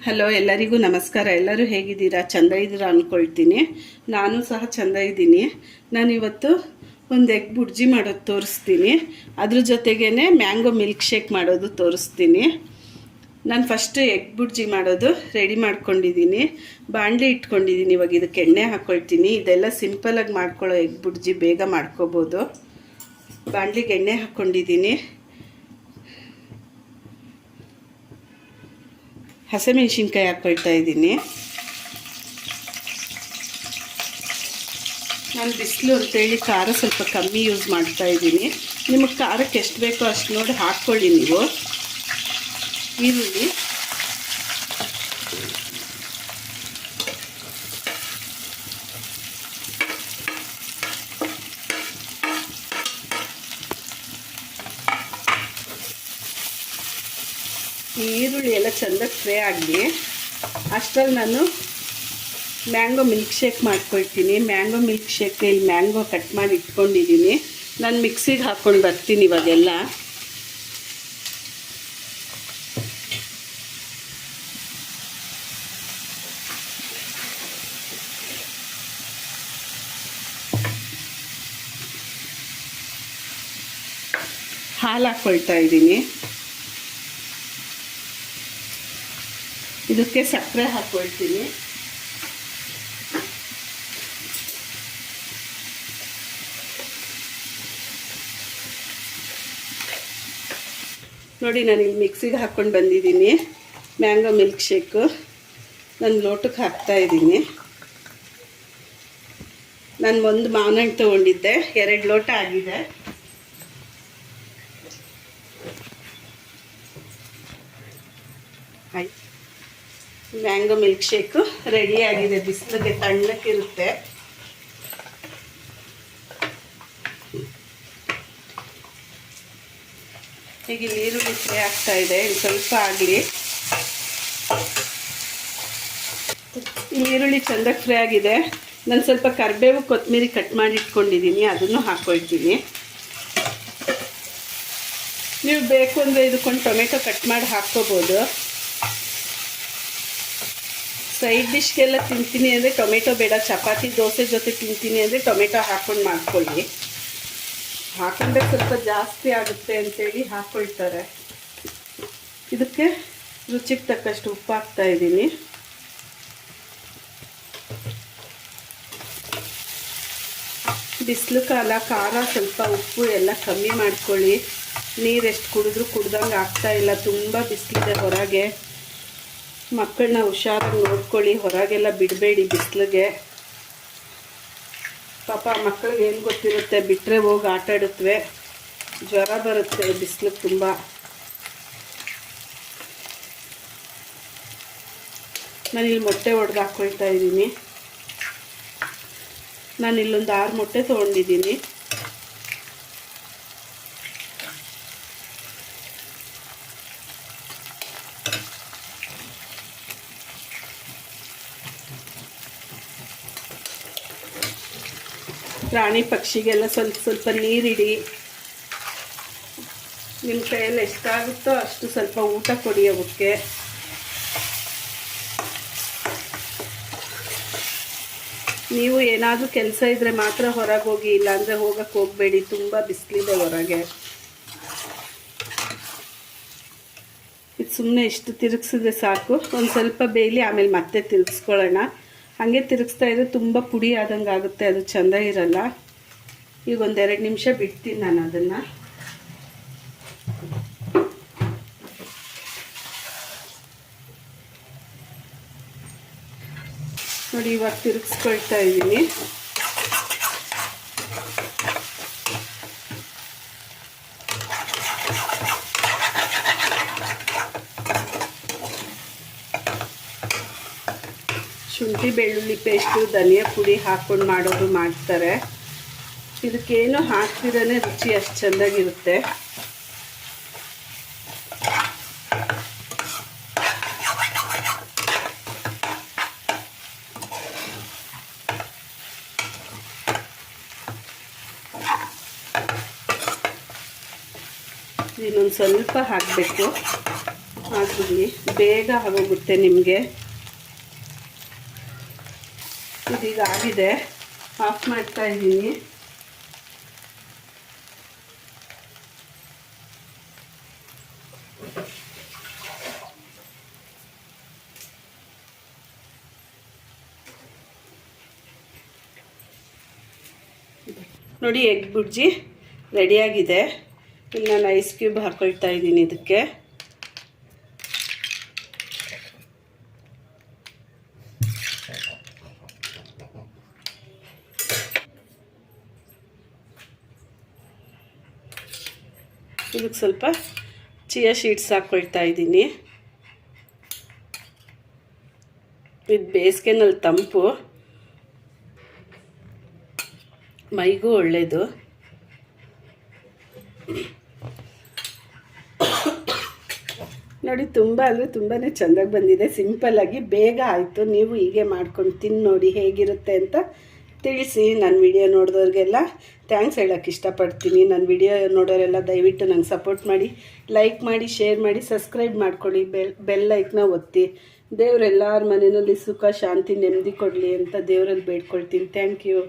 Hello, ಎಲ್ಲರಿಗೂ ನಮಸ್ಕಾರ. ಎಲ್ಲರೂ ಹೇಗಿದ್ದೀರಾ? ಚೆಂದ ಇದ್ದೀರಾ ಅಂದ್ಕೊಳ್ತೀನಿ. ನಾನು ಸಹ ಚೆಂದ ಇದ್ದೀನಿ. ನಾನಿವತ್ತು ಒಂದು ಎಗ್ ಬುರ್ಜಿ ಮಾಡೋದು ತೋರಿಸ್ತೀನಿ. ಅದ್ರ ಜೊತೆಗೇ ಮ್ಯಾಂಗೋ ಮಿಲ್ಕ್ ಶೇಕ್ ಮಾಡೋದು ತೋರಿಸ್ತೀನಿ. ನಾನು ಫಸ್ಟ್ ಎಗ್ ಬುರ್ಜಿ ಮಾಡೋದು ರೆಡಿ ಮಾಡ್ಕೊಂಡಿದ್ದೀನಿ. ಬಾಣಲಿ ಇಟ್ಕೊಂಡಿದ್ದೀನಿ. ಇವಾಗ ಇದಕ್ಕೆ ಎಣ್ಣೆ ಹಾಕ್ಕೊಳ್ತೀನಿ. ಇದೆಲ್ಲ ಸಿಂಪಲಾಗಿ ಮಾಡ್ಕೊಳ್ಳೋ ಎಗ್ ಬುರ್ಜಿ, ಬೇಗ ಮಾಡ್ಕೋಬೋದು. ಬಾಣಲಿಗೆ ಎಣ್ಣೆ ಹಾಕ್ಕೊಂಡಿದ್ದೀನಿ. ಹಸಿಮೆಣ್ಸಿನ್ಕಾಯಿ ಹಾಕ್ಕೊಳ್ತಾ ಇದ್ದೀನಿ. ನಾನು ಬಿಸಿಲು ಅಂತೇಳಿ ಖಾರ ಸ್ವಲ್ಪ ಕಮ್ಮಿ ಯೂಸ್ ಮಾಡ್ತಾ ಇದ್ದೀನಿ. ನಿಮಗೆ ಖಾರಕ್ಕೆ ಎಷ್ಟು ಬೇಕೋ ಅಷ್ಟು ನೋಡಿ ಹಾಕ್ಕೊಳ್ಳಿ. ನೀವು ಈರುಳ್ಳಿ, ಈ ಈರುಳ್ಳಿ ಎಲ್ಲ ಚೆಂದಾಗಿ ಫ್ರೈ ಆಗಲಿ. ಅಷ್ಟರಲ್ಲಿ ನಾನು ಮ್ಯಾಂಗೋ ಮಿಲ್ಕ್ ಶೇಕ್ ಮಾಡ್ಕೊಳ್ತೀನಿ. ಮ್ಯಾಂಗೋ ಮಿಲ್ಕ್ ಶೇಕ್ ಇಲ್ಲಿ ಮ್ಯಾಂಗೋ ಕಟ್ ಮಾಡಿ ಇಟ್ಕೊಂಡಿದ್ದೀನಿ. ನಾನು ಮಿಕ್ಸಿಗೆ ಹಾಕ್ಕೊಂಡು ಬರ್ತೀನಿ ಇವಾಗೆಲ್ಲ. ಹಾಲು ಹಾಕ್ಕೊಳ್ತಾ ಇದ್ದೀನಿ. ಇದಕ್ಕೆ ಸಕ್ಕರೆ ಹಾಕ್ಕೊಳ್ತೀನಿ. ನೋಡಿ, ನಾನು ಇಲ್ಲಿ ಮಿಕ್ಸಿಗೆ ಹಾಕ್ಕೊಂಡು ಬಂದಿದ್ದೀನಿ. ಮ್ಯಾಂಗೋ ಮಿಲ್ಕ್ ಶೇಕು ನಾನು ಲೋಟಕ್ಕೆ ಹಾಕ್ತಾಯಿದ್ದೀನಿ. ನಾನು ಒಂದು ಮಾವಿನ ಹಣ್ಣು ತೊಗೊಂಡಿದ್ದೆ, 2 ಲೋಟ ಆಗಿದೆ. ಆಯ್ತು, ಮ್ಯಾಂಗೋ ಮಿಲ್ಕ್ ಶೇಕು ರೆಡಿ ಆಗಿದೆ. ಬಿಸಿಲಿಗೆ ತಣ್ಣಕ್ಕಿರುತ್ತೆ. ಈಗ ಇಲ್ಲಿ ಈರುಳ್ಳಿ ಫ್ರೈ ಆಗ್ತಾ ಇದೆ. ಇದು ಸ್ವಲ್ಪ ಆಗಲಿ. ಈರುಳ್ಳಿ ಚೆಂದಾಗಿ ಫ್ರೈ ಆಗಿದೆ. ನಾನು ಸ್ವಲ್ಪ ಕರಿಬೇವು, ಕೊತ್ತಂಬರಿ ಕಟ್ ಮಾಡಿ ಇಟ್ಕೊಂಡಿದ್ದೀನಿ, ಅದನ್ನು ಹಾಕ್ಕೊಳ್ತೀನಿ. ನೀವು ಬೇಕು ಅಂದರೆ ಇದಕ್ಕೊಂದು ಟೊಮೆಟೊ ಕಟ್ ಮಾಡಿ ಹಾಕ್ಕೋಬೋದು. ಸೈಡ್ ಡಿಶ್ಗೆಲ್ಲ ತಿಂತೀನಿ ಅಂದರೆ ಟೊಮೆಟೊ ಬೇಡ. ಚಪಾತಿ, ದೋಸೆ ಜೊತೆ ತಿಂತೀನಿ ಅಂದರೆ ಟೊಮೆಟೊ ಹಾಕ್ಕೊಂಡು ಮಾಡ್ಕೊಳ್ಳಿ. ಹಾಕೊಂಡ್ರೆ ಸ್ವಲ್ಪ ಜಾಸ್ತಿ ಆಗುತ್ತೆ ಅಂತೇಳಿ ಹಾಕ್ಕೊಳ್ತಾರೆ. ಇದಕ್ಕೆ ರುಚಿಗೆ ತಕ್ಕಷ್ಟು ಉಪ್ಪು ಹಾಕ್ತಾಯಿದ್ದೀನಿ. ಬಿಸಿಲು ಕಾಲ, ಖಾರ ಸ್ವಲ್ಪ, ಉಪ್ಪು ಎಲ್ಲ ಕಮ್ಮಿ ಮಾಡ್ಕೊಳ್ಳಿ. ನೀರು ಎಷ್ಟು ಕುಡಿದ್ರೂ ಕುಡ್ದಂಗೆ ಆಗ್ತಾಯಿಲ್ಲ. ತುಂಬ ಬಿಸಿಲಿದೆ ಹೊರಗೆ. ಮಕ್ಕಳನ್ನ ಹುಷಾರಾಗಿ ನೋಡ್ಕೊಳ್ಳಿ. ಹೊರಗೆಲ್ಲ ಬಿಡಬೇಡಿ ಬಿಸಿಲಿಗೆ. ಪಾಪ ಮಕ್ಕಳಿಗೆ ಏನು ಗೊತ್ತಿರುತ್ತೆ, ಬಿಟ್ಟರೆ ಹೋಗಿ ಆಟ ಆಡುತ್ತವೆ, ಜ್ವರ ಬರುತ್ತೆ ಬಿಸಿಲಿಗೆ ತುಂಬ. ನಾನಿಲ್ಲಿ ಮೊಟ್ಟೆ ಒಡೆದು ಹಾಕ್ಕೊಳ್ತಾ ಇದ್ದೀನಿ. ನಾನಿಲ್ಲೊಂದು 6 ಮೊಟ್ಟೆ ತೊಗೊಂಡಿದ್ದೀನಿ. ಪ್ರಾಣಿ ಪಕ್ಷಿಗೆಲ್ಲ ಸ್ವಲ್ಪ ಸ್ವಲ್ಪ ನೀರಿಡಿ. ನಿಮ್ಮ ಕೈಯಲ್ಲಿ ಎಷ್ಟಾಗುತ್ತೋ ಅಷ್ಟು ಸ್ವಲ್ಪ ಊಟ ಕೊಡಿ ಅವಕ್ಕೆ. ನೀವು ಏನಾದರೂ ಕೆಲಸ ಇದ್ದರೆ ಮಾತ್ರ ಹೊರಗೆ ಹೋಗಿ, ಇಲ್ಲಾಂದರೆ ಹೋಗಕ್ಕೆ ಹೋಗಬೇಡಿ. ತುಂಬ ಬಿಸಿಲಿದೆ ಹೊರಗೆ. ಇದು ಸುಮ್ಮನೆ ಇಷ್ಟು ತಿರುಗಿಸಿದ್ರೆ ಸಾಕು. ಒಂದು ಸ್ವಲ್ಪ ಬೇಯಲಿ, ಆಮೇಲೆ ಮತ್ತೆ ತಿರುಗಿಸ್ಕೊಳ್ಳೋಣ. ಹಾಗೆ ತಿರುಗಿಸ್ತಾ ಇದ್ರೆ ತುಂಬ ಪುಡಿ ಆದಂಗೆ ಆಗುತ್ತೆ, ಅದು ಚೆಂದ ಇರಲ್ಲ. ಈಗ 1-2 ನಿಮಿಷ ಬಿಡ್ತೀನಿ ನಾನು ಅದನ್ನು. ನೋಡಿ, ಇವಾಗ ತಿರುಗಿಸ್ಕೊಳ್ತಾ ಇದ್ದೀನಿ. ಶುಂಠಿ ಬೆಳ್ಳುಳ್ಳಿ ಪೇಸ್ಟು, ಧನಿಯಾ ಪುಡಿ ಹಾಕ್ಕೊಂಡು ಮಾಡೋದು ಮಾಡ್ತಾರೆ. ಇದಕ್ಕೇನು ಹಾಕ್ತಿರೇ ರುಚಿ ಅಷ್ಟು ಚೆಂದಾಗಿರುತ್ತೆ. ಇನ್ನೊಂದು ಸ್ವಲ್ಪ ಹಾಕಬೇಕು. ಹಾಕ್ಬಿಡಿ, ಬೇಗ ಆಗೋಗುತ್ತೆ ನಿಮಗೆ. ಇದೀಗ ಆಗಿದೆ, ಆಫ್ ಮಾಡ್ತಾ ಇದ್ದೀನಿ. ನೋಡಿ, ಎಗ್ ಬುರ್ಜಿ ರೆಡಿಯಾಗಿದೆ. ಇನ್ನು ನಾನು ಐಸ್ ಕ್ಯೂಬ್ ಹಾಕ್ಕೊಳ್ತಾ ಇದ್ದೀನಿ ಇದಕ್ಕೆ. ಇದಕ್ಕೆ ಸ್ವಲ್ಪ ಚಿಯಾ ಶೀಡ್ಸ್ ಹಾಕ್ಕೊಳ್ತಾ ಇದ್ದೀನಿ. ಇದು ಬೇಸಿಗೆನಲ್ಲಿ ತಂಪು, ಮೈಗೂ ಒಳ್ಳೆಯದು. ನೋಡಿ, ತುಂಬ ಅಂದರೆ ತುಂಬಾ ಚೆಂದಾಗಿ ಬಂದಿದೆ. ಸಿಂಪಲ್ಲಾಗಿ ಬೇಗ ಆಯಿತು. ನೀವು ಹೀಗೆ ಮಾಡ್ಕೊಂಡು ತಿಂದು ನೋಡಿ ಹೇಗಿರುತ್ತೆ ಅಂತ ತಿಳಿಸಿ. ನನ್ನ ವಿಡಿಯೋ ನೋಡಿದವ್ರಿಗೆಲ್ಲ ಥ್ಯಾಂಕ್ಸ್ ಹೇಳೋಕ್ಕೆ ಇಷ್ಟಪಡ್ತೀನಿ. ನನ್ನ ವಿಡಿಯೋ ನೋಡೋರೆಲ್ಲ ದಯವಿಟ್ಟು ನಂಗೆ ಸಪೋರ್ಟ್ ಮಾಡಿ, ಲೈಕ್ ಮಾಡಿ, ಶೇರ್ ಮಾಡಿ, ಸಬ್ಸ್ಕ್ರೈಬ್ ಮಾಡ್ಕೊಳ್ಳಿ, ಬೆಲ್ ಲೈಕ್ನ ಒತ್ತಿ. ದೇವರೆಲ್ಲರ ಮನೆಯಲ್ಲಿ ಸುಖ, ಶಾಂತಿ, ನೆಮ್ಮದಿ ಕೊಡಲಿ ಅಂತ ದೇವರಲ್ಲಿ ಬೇಡ್ಕೊಳ್ತೀನಿ. Thank you.